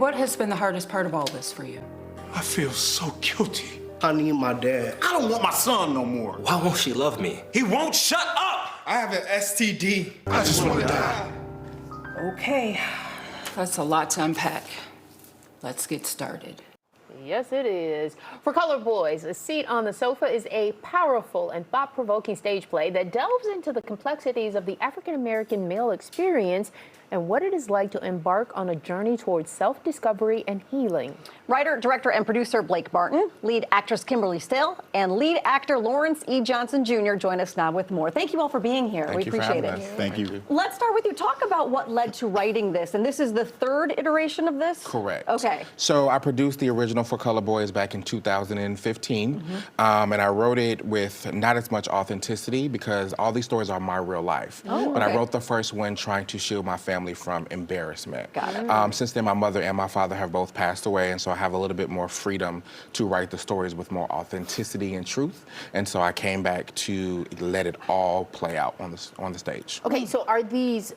what has been the hardest part of all this for you? I feel so guilty. I need my dad. I don't want my son no more. Why won't she love me? He won't shut up! I have an STD. I just want to die. Okay, that's a lot to unpack. Let's get started. Yes, it is. For Color Boys, A Seat on the Sofa is a powerful and thought-provoking stage play that delves into the complexities of the African-American male experience and what it is like to embark on a journey towards self-discovery and healing. Writer, director, and producer Blake Martin, lead actress Kimberly Still, and lead actor Lawrence E. Johnson Jr. join us now with more. Thank you all for being here. We appreciate it. Thank you. Let's start with you. Talk about what led to writing this. And this is the third iteration of this? Correct. Okay. So I produced the original For Color Boys back in 2015, and I wrote it with not as much authenticity because all these stories are my real life. But I wrote the first one trying to shield my family from embarrassment. Got it. Since then, my mother and my father have both passed away, and so I have a little bit more freedom to write the stories with more authenticity and truth. And so I came back to let it all play out on the stage. Okay, so are these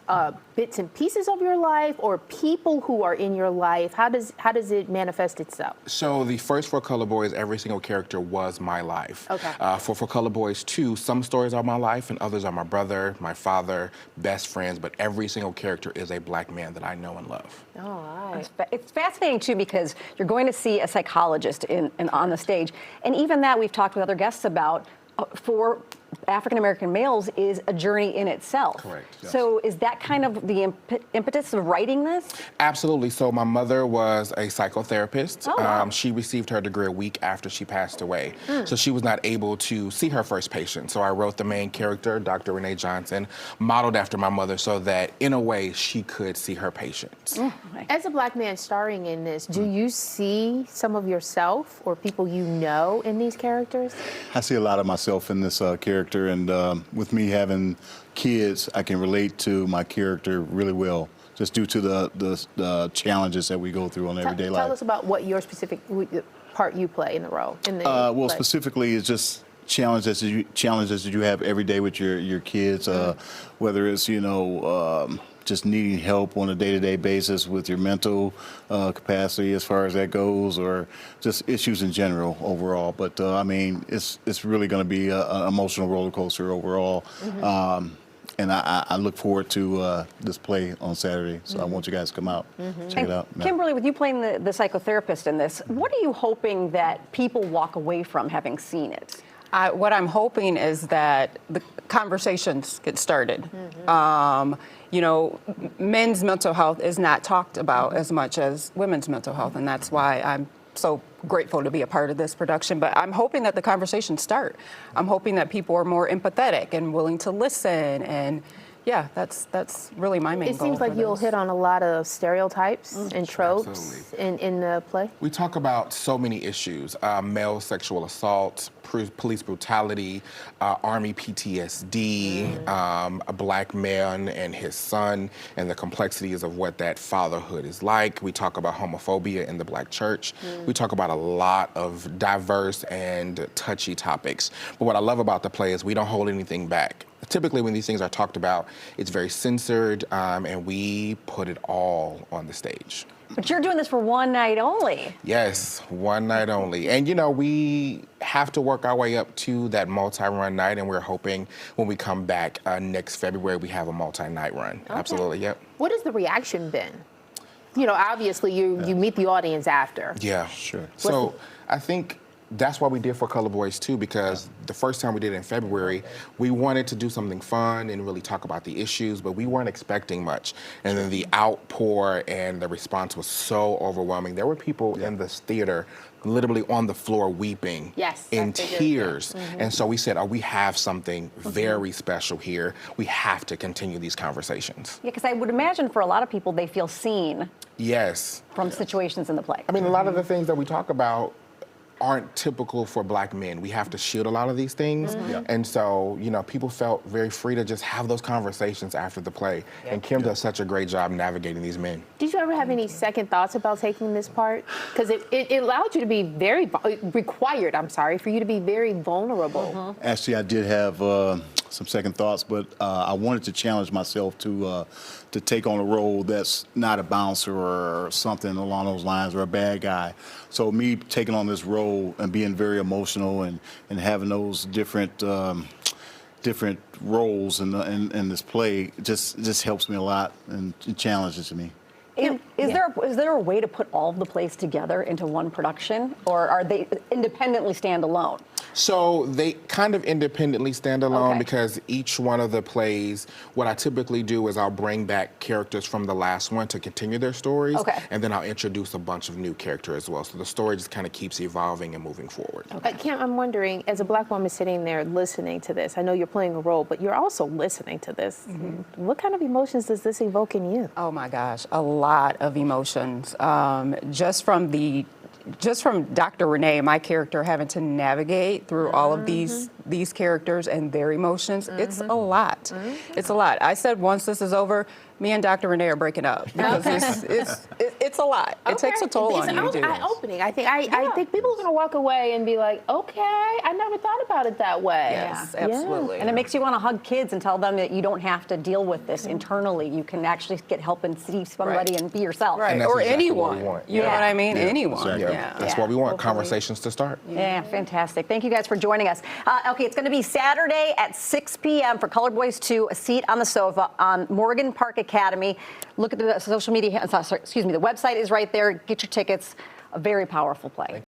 bits and pieces of your life or people who are in your life? How does it manifest itself? So the first For Color Boys, every single character was my life. Okay. For Color Boys 2, some stories are my life and others are my brother, my father, best friends, but every single character is a black man that I know and love. All right. It's fascinating, too, because you're going to see a psychologist on the stage. And even that we've talked with other guests about for African-American males is a journey in itself. Correct. Yes. So is that kind of the impetus of writing this? Absolutely. So my mother was a psychotherapist. Oh, wow. She received her degree a week after she passed away. So she was not able to see her first patient. So I wrote the main character, Dr. Renee Johnson, modeled after my mother so that in a way she could see her patients. As a black man starring in this, do you see some of yourself or people you know in these characters? I see a lot of myself in this character, and with me having kids, I can relate to my character really well, just due to the challenges that we go through on everyday life. Tell us about what your specific part you play in the role. Well, play. specifically, it's just challenges that you have every day with your kids, whether it's just needing help on a day-to-day basis with your mental capacity as far as that goes, or just issues in general overall. But I mean, it's really going to be an emotional roller coaster overall. And I look forward to this play on Saturday, so I want you guys to come out, check it out. Kimberly, with you playing the psychotherapist in this, what are you hoping that people walk away from having seen it? What I'm hoping is that the conversations get started. Men's mental health is not talked about as much as women's mental health, and that's why I'm so grateful to be a part of this production. But I'm hoping that the conversations start. I'm hoping that people are more empathetic and willing to listen, and yeah, that's really my main goal. It seems like you'll hit on a lot of stereotypes and tropes in the play. We talk about so many issues: male sexual assault, police brutality, Army PTSD, a black man and his son, and the complexities of what that fatherhood is like. We talk about homophobia in the black church. We talk about a lot of diverse and touchy topics. But what I love about the play is we don't hold anything back. Typically, when these things are talked about, it's very censored, and we put it all on the stage. But you're doing this for one night only. Yes, one night only. And, we have to work our way up to that multi-run night, and we're hoping when we come back next February, we have a multi-night run. Okay. Absolutely, yep. What has the reaction been? Obviously, you meet the audience after. Yeah, sure. So I think that's why we did For Color Boys too, because the first time we did it in February, we wanted to do something fun and really talk about the issues, but we weren't expecting much. And then the outpour and the response was so overwhelming. There were people in this theater literally on the floor weeping in tears. And so we said, we have something very special here. We have to continue these conversations. Yeah, because I would imagine for a lot of people, they feel seen. Yes. From situations in the play. I mean, a lot of the things that we talk about, aren't typical for Black men. We have to shield a lot of these things. And so, you know, people felt very free to just have those conversations after the play. And Kim does such a great job navigating these men. Did you ever have any second thoughts about taking this part? Because it allowed you to be required, for you to be very vulnerable. Actually, I did have some second thoughts, but I wanted to challenge myself to take on a role that's not a bouncer or something along those lines or a bad guy. So me taking on this role and being very emotional and having those different different roles in this play just helps me a lot and challenges me. Is there a way to put all of the plays together into one production, or are they independently standalone? So they kind of independently stand alone Okay. because each one of the plays, what I typically do is I'll bring back characters from the last one to continue their stories. Okay. And then I'll introduce a bunch of new characters as well. So the story just kind of keeps evolving and moving forward. Kim, I'm wondering, as a Black woman sitting there listening to this, I know you're playing a role, but you're also listening to this. What kind of emotions does this evoke in you? Oh my gosh, a lot of emotions. Just from Dr. Renee, my character, having to navigate through all of these characters and their emotions, it's a lot. It's a lot. I said once this is over, me and Dr. Renee are breaking up because it's a lot. It takes a toll on you to do this. Eye-opening. I think people are going to walk away and be like, okay, I never thought about it that way. Yes, absolutely. And it makes you want to hug kids and tell them that you don't have to deal with this internally. You can actually get help and see somebody Right. and be yourself. Right, And that's or exactly what we anyone. want. You know what I mean? Anyone. exactly. Yeah. That's what we want, conversations to start. Yeah, fantastic. Thank you guys for joining us. Okay, it's going to be Saturday at 6 p.m. for Colored Boys 2, A Seat on the Sofa on Morgan Park Academy. Look at the social media, the website is right there. Get your tickets. A very powerful play.